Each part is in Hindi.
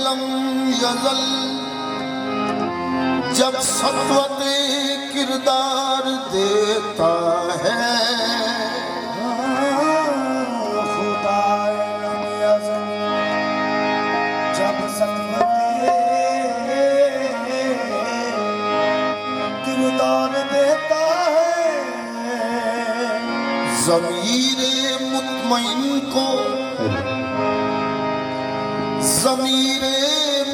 लम यज़ल जब सत्वत किरदार देता है। खुदाए लम यज़ल जब सत्वत किरदार देता है। ज़मीरे मुतमईन को ज़मीरे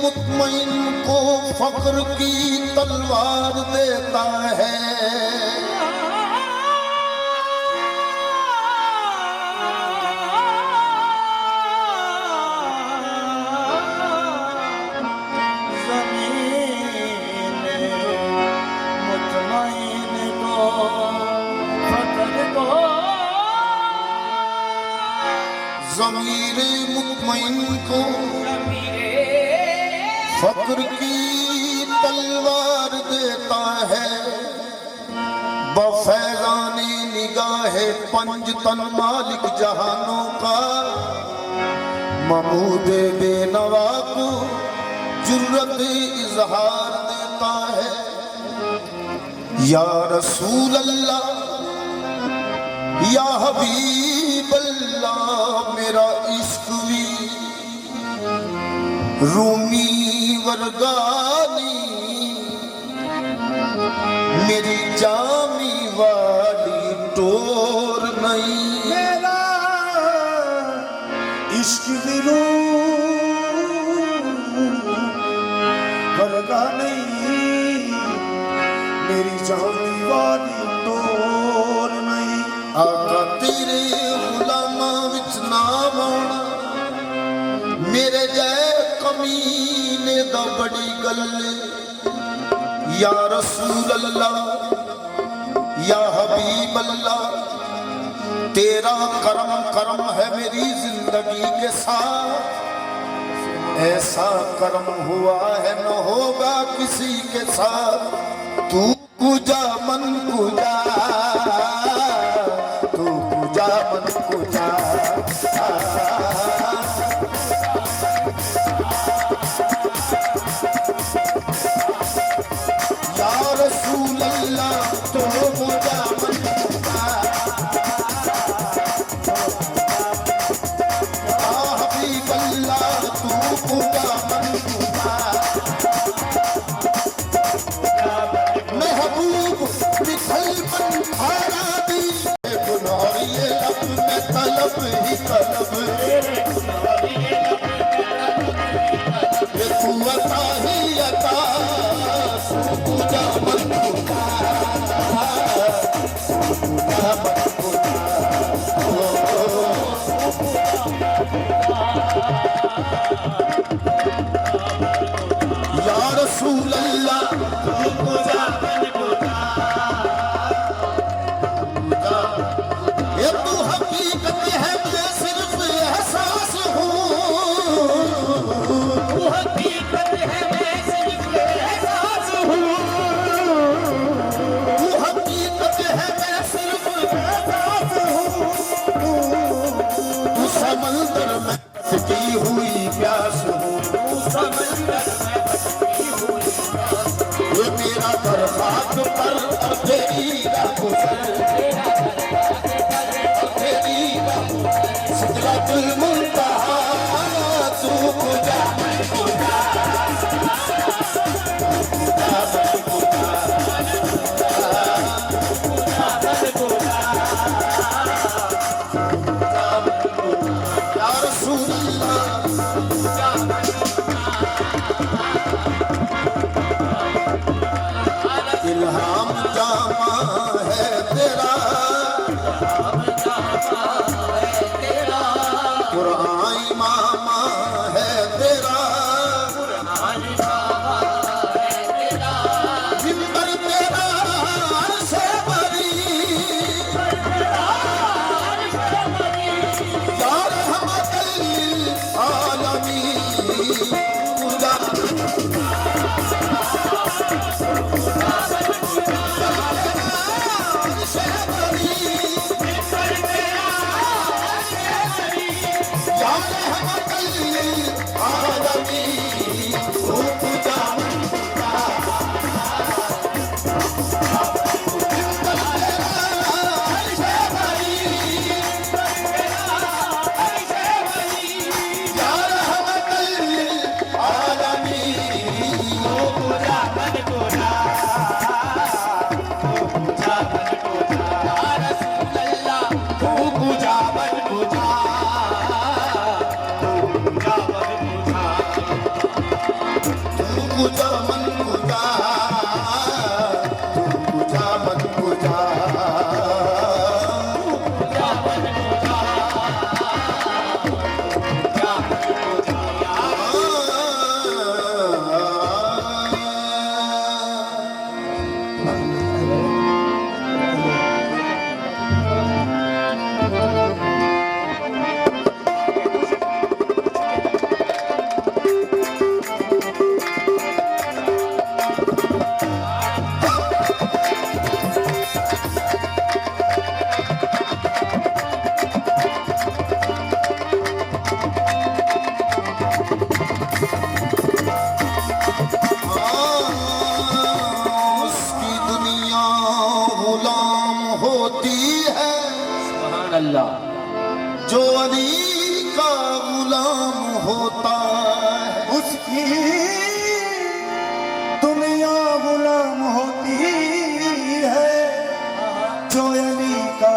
मुतमईन को फ़क्र की तलवार देता है। ज़मीरे मुतमईन को फ़क्र की तलवार देता है। बफ़ैज़ाने निगाहे पंजतन मालिक जहानों का महमूद बेनवा को जुर्रत इज़हार देता है। या रसूल अल्लाह या हबीब अल्लाह मेरा इश्क भी रूमी वर्गानी मेरी जामी वाली टोर नहीं। मेरा इश्क भी वर्गा नहीं मेरी जामी वाली टोर नहीं। आका तेरे गुलामां विच नाम आउणा मेरे जै कमीने दा बड़ी गल। या रसूल अल्लाह या हबीब अल्लाह तेरा करम करम है मेरी जिंदगी के साथ। ऐसा करम हुआ है न होगा किसी के साथ। तू पूजा मन पूजा तू पूजा मन पूजा। या रसूल अल्लाह तो पूजा मन पूजा। या हबीब अल्लाह तू पूजा मन पूजा। महबूब मिसल बन आरा दी गुनहरिए लब में तलब ही तलब। ये तू अता ही अता पूजा मन पूजा पूजा मन पूजा। या रसूल अल्लाह पूजा ये तू हकीकत है मैं सिर्फ एहसास हूँ। तू हकीकत है मैं सिर्फ एहसास हूँ। तू हकीकत है मैं सिर्फ एहसास हूँ। तू समंदर में बहती हुई प्यास हूँ। तू समंदर में बहती हुई प्यास। ये मेरा घर खाक पर और तेरी राह गुजर। सिदरतुल मुंतहा तू पूजा मन पूजा पूजा मन पूजा पूजा मन पूजा। या रसूल अल्लाह इल्हाम जाम गुजा मन गुजा, गुजा मन गुजा, उसकी दुनिया गुलाम होती है सुभान अल्लाह। जो अली का गुलाम होता है। उसकी दुनिया गुलाम होती है जो अली का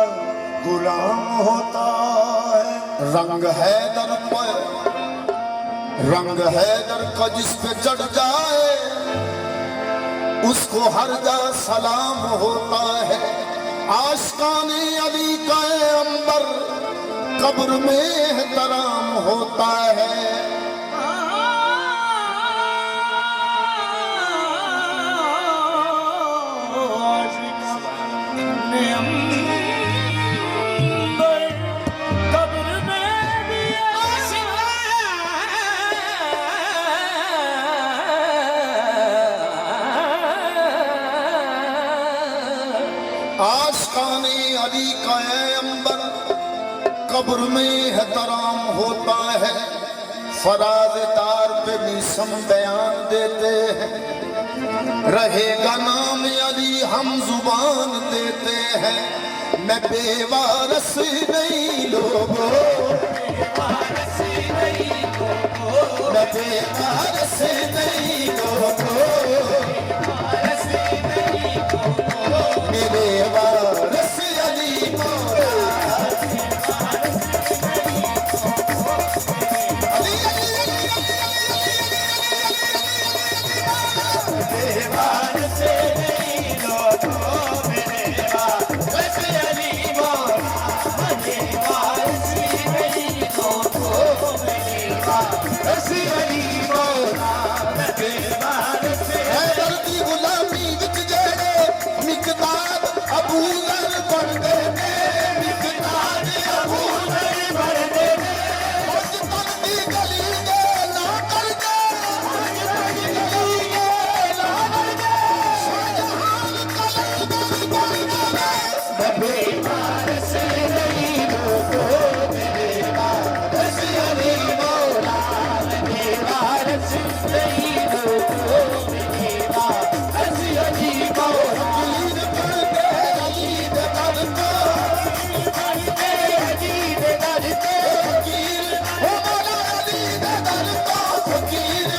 गुलाम होता है। रंग हैदर पर रंग हैदर का जिस पे चढ़ जाए उसको हर जा सलाम होता है। आशिकाने अली का अंबर कब्र में एहतराम होता है। आशिकाने अली का अंबर कब्र में एहतराम होता है। फराज तार पे भी सम बयान देते हैं। रहेगा नाम अली हम जुबान देते हैं। मैं बेवारस नहीं लोगो, मैं बेवारस नहीं लोगो, मेरे वारस अली मौला। अली अली अली वारस नहीं लोगो मेरे वारस अली मौला, मेरे वारस नहीं लोगो मेरे वारस अली मौला, मेरे वारस हैदर दी गुलामी विच जेड़े मिकदाद अबू जर बनदे ने, मिकदाद अबू जर बनदे ने। उस तन दी गली दे ना कर दे, उस तन दी गली दे ना कर दे। शाहजहान कलंदर बनदे ने। मैं बेवारस नहीं लोगो, मेरे वारस अली मौला, मेरे वारस नहीं लोगो, मेरे वारस अली मौला। अली करते अली दे करते, करते अली दे करते, फकीर हो मौला अली दे करते, फकीर